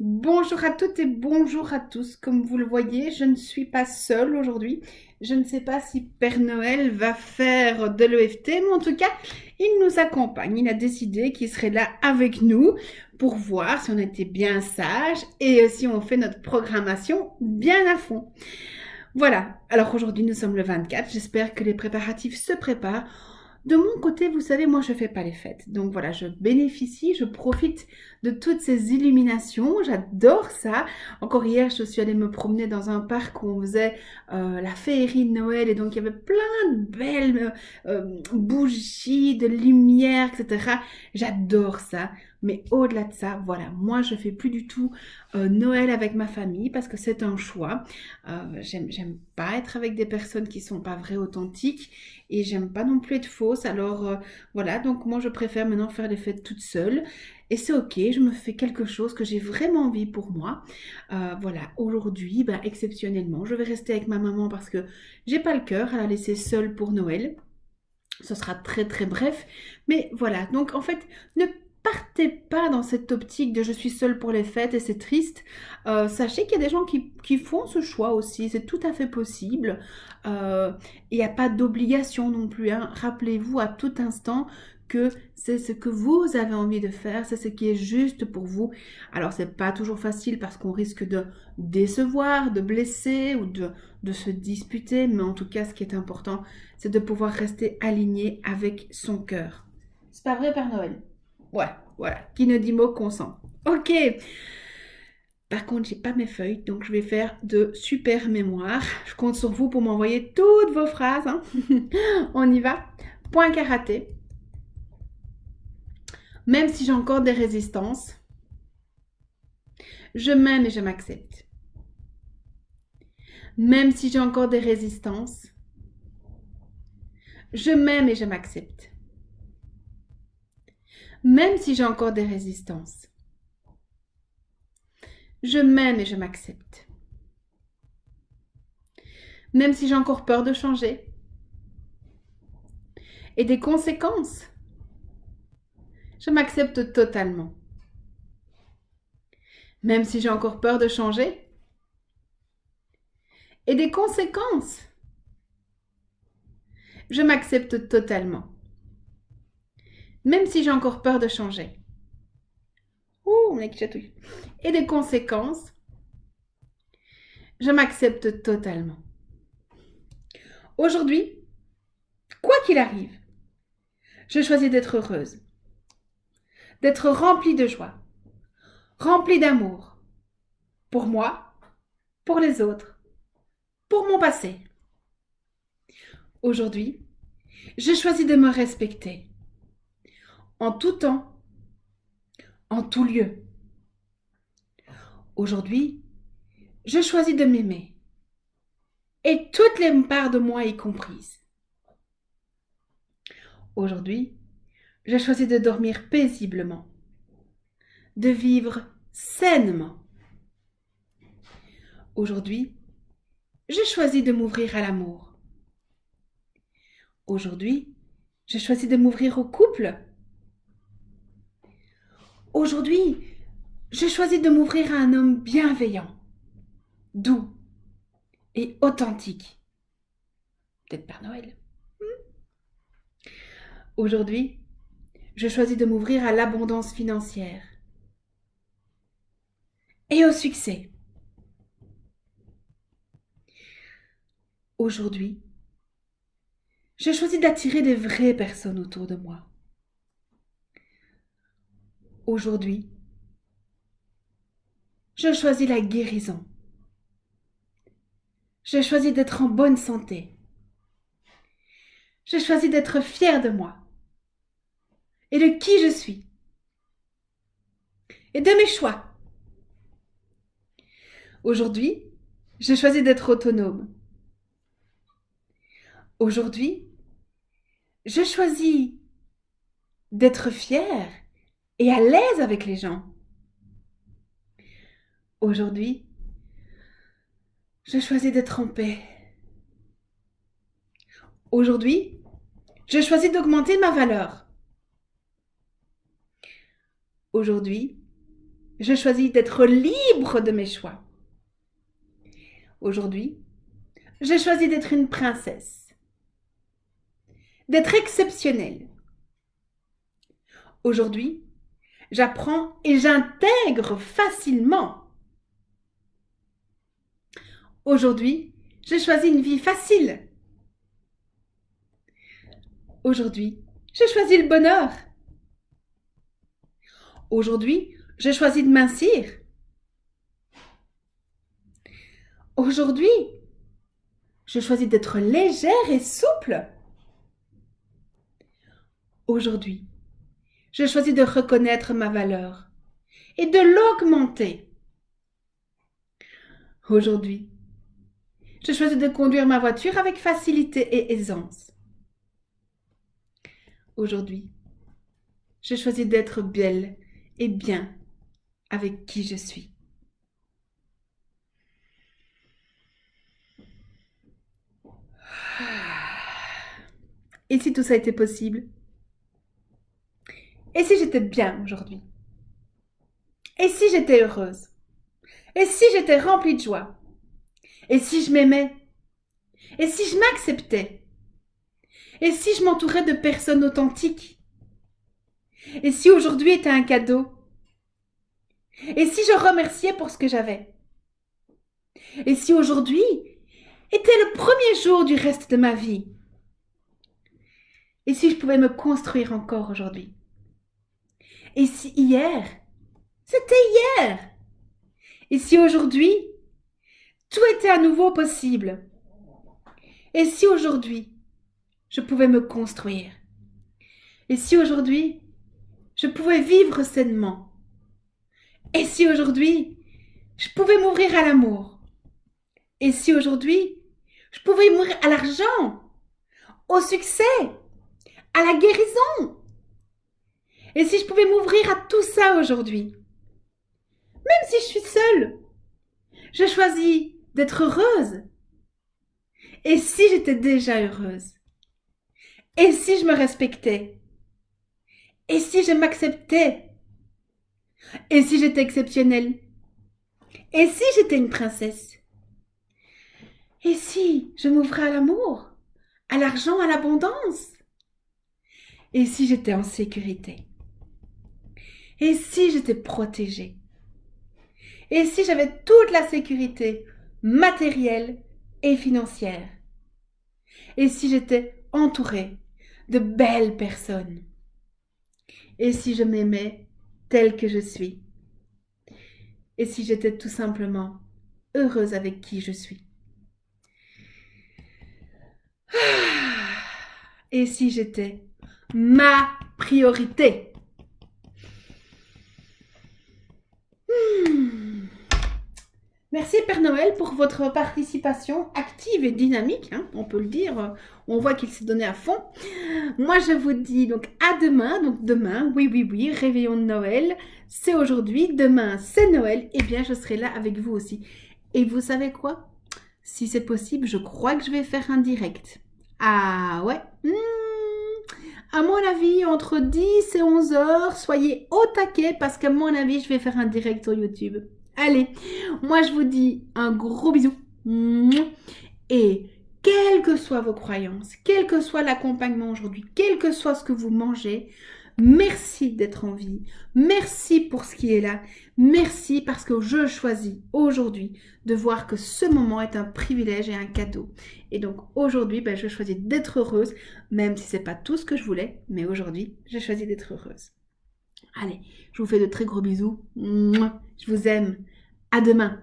Bonjour à toutes et bonjour à tous. Comme vous le voyez, je ne suis pas seule aujourd'hui. Je ne sais pas si Père Noël va faire de l'EFT, mais en tout cas, il nous accompagne. Il a décidé qu'il serait là avec nous pour voir si on était bien sages et si on fait notre programmation bien à fond. Voilà, alors aujourd'hui nous sommes le 24, j'espère que les préparatifs se préparent. De mon côté, vous savez, moi je fais pas les fêtes. Donc voilà, je bénéficie, je profite de toutes ces illuminations, j'adore ça. Encore hier, je suis allée me promener dans un parc où on faisait la féerie de Noël et donc il y avait plein de belles bougies, de lumière, etc. J'adore ça. Mais au-delà de ça, voilà, moi je fais plus du tout Noël avec ma famille parce que c'est un choix. J'aime pas être avec des personnes qui sont pas vraies, authentiques, et j'aime pas non plus être fausse. Alors voilà, donc moi je préfère maintenant faire les fêtes toute seule. Et c'est ok, je me fais quelque chose que j'ai vraiment envie pour moi. Voilà, aujourd'hui, bah, exceptionnellement, je vais rester avec ma maman parce que j'ai pas le cœur à la laisser seule pour Noël. Ce sera très très bref. Mais voilà, donc en fait, ne partez pas dans cette optique de je suis seule pour les fêtes et c'est triste. Sachez qu'il y a des gens qui font ce choix aussi, c'est tout à fait possible. Il n'y a pas d'obligation non plus, hein. Rappelez-vous à tout instant que c'est ce que vous avez envie de faire, c'est ce qui est juste pour vous. Alors c'est pas toujours facile parce qu'on risque de décevoir, de blesser ou de se disputer, mais en tout cas ce qui est important, c'est de pouvoir rester aligné avec son cœur. C'est pas vrai, Père Noël? Ouais, voilà. Qui ne dit mot consent. Ok. Par contre, j'ai pas mes feuilles, donc je vais faire de super mémoire. Je compte sur vous pour m'envoyer toutes vos phrases, hein. On y va. Point karaté. Même si j'ai encore des résistances, je m'aime et je m'accepte. Même si j'ai encore des résistances, je m'aime et je m'accepte. Même si j'ai encore des résistances, je m'aime et je m'accepte. Même si j'ai encore peur de changer. Et des conséquences, je m'accepte totalement. Même si j'ai encore peur de changer. Et des conséquences, je m'accepte totalement. Même si j'ai encore peur de changer. Ouh, on est qui chatouille. Et des conséquences, je m'accepte totalement. Aujourd'hui, quoi qu'il arrive, je choisis d'être heureuse, d'être remplie de joie, remplie d'amour, pour moi, pour les autres, pour mon passé. Aujourd'hui, je choisis de me respecter, en tout temps, en tout lieu. Aujourd'hui, je choisis de m'aimer, et toutes les parts de moi y comprises. Aujourd'hui, je choisis de dormir paisiblement, de vivre sainement. Aujourd'hui, je choisis de m'ouvrir à l'amour. Aujourd'hui, je choisis de m'ouvrir au couple. Aujourd'hui, je choisis de m'ouvrir à un homme bienveillant, doux et authentique. Peut-être Père Noël. Aujourd'hui, je choisis de m'ouvrir à l'abondance financière et au succès. Aujourd'hui, je choisis d'attirer des vraies personnes autour de moi. Aujourd'hui, je choisis la guérison. Je choisis d'être en bonne santé. Je choisis d'être fière de moi et de qui je suis et de mes choix. Aujourd'hui, je choisis d'être autonome. Aujourd'hui, je choisis d'être fière et à l'aise avec les gens. Aujourd'hui, je choisis d'être en paix. Aujourd'hui, je choisis d'augmenter ma valeur. Aujourd'hui, je choisis d'être libre de mes choix. Aujourd'hui, je choisis d'être une princesse, d'être exceptionnelle. Aujourd'hui, j'apprends et j'intègre facilement. Aujourd'hui, je choisis une vie facile. Aujourd'hui, je choisis le bonheur. Aujourd'hui, je choisis de mincir. Aujourd'hui, je choisis d'être légère et souple. Aujourd'hui, je choisis de reconnaître ma valeur et de l'augmenter. Aujourd'hui, je choisis de conduire ma voiture avec facilité et aisance. Aujourd'hui, je choisis d'être belle et bien avec qui je suis. Et si tout ça était possible? Et si j'étais bien aujourd'hui? Et si j'étais heureuse? Et si j'étais remplie de joie? Et si je m'aimais? Et si je m'acceptais? Et si je m'entourais de personnes authentiques? Et si aujourd'hui était un cadeau? Et si je remerciais pour ce que j'avais? Et si aujourd'hui était le premier jour du reste de ma vie? Et si je pouvais me construire encore aujourd'hui? Et si hier, c'était hier? Et si aujourd'hui, tout était à nouveau possible? Et si aujourd'hui, je pouvais me construire? Et si aujourd'hui, je pouvais vivre sainement? Et si aujourd'hui, je pouvais m'ouvrir à l'amour? Et si aujourd'hui, je pouvais m'ouvrir à l'argent, au succès, à la guérison? Et si je pouvais m'ouvrir à tout ça aujourd'hui? Même si je suis seule, je choisis d'être heureuse. Et si j'étais déjà heureuse? Et si je me respectais? Et si je m'acceptais? Et si j'étais exceptionnelle? Et si j'étais une princesse? Et si je m'ouvrais à l'amour, à l'argent, à l'abondance? Et si j'étais en sécurité? Et si j'étais protégée? Et si j'avais toute la sécurité matérielle et financière? Et si j'étais entourée de belles personnes? Et si je m'aimais telle que je suis? Et si j'étais tout simplement heureuse avec qui je suis? Et si j'étais ma priorité? Merci Père Noël pour votre participation active et dynamique, hein, on peut le dire. On voit qu'il s'est donné à fond. Moi, je vous dis donc à demain. Donc demain, oui, réveillon de Noël, c'est aujourd'hui. Demain, c'est Noël. Eh bien, je serai là avec vous aussi. Et vous savez quoi? Si c'est possible, je crois que je vais faire un direct. Ah ouais. À mon avis, entre 10 et 11 heures, soyez au taquet parce qu'à mon avis, je vais faire un direct sur YouTube. Allez, moi je vous dis un gros bisou. Et quelles que soient vos croyances, quel que soit l'accompagnement aujourd'hui, quel que soit ce que vous mangez, merci d'être en vie. Merci pour ce qui est là. Merci parce que je choisis aujourd'hui de voir que ce moment est un privilège et un cadeau. Et donc aujourd'hui, je choisis d'être heureuse, même si ce n'est pas tout ce que je voulais, mais aujourd'hui, j'ai choisi d'être heureuse. Allez, je vous fais de très gros bisous. Je vous aime. À demain.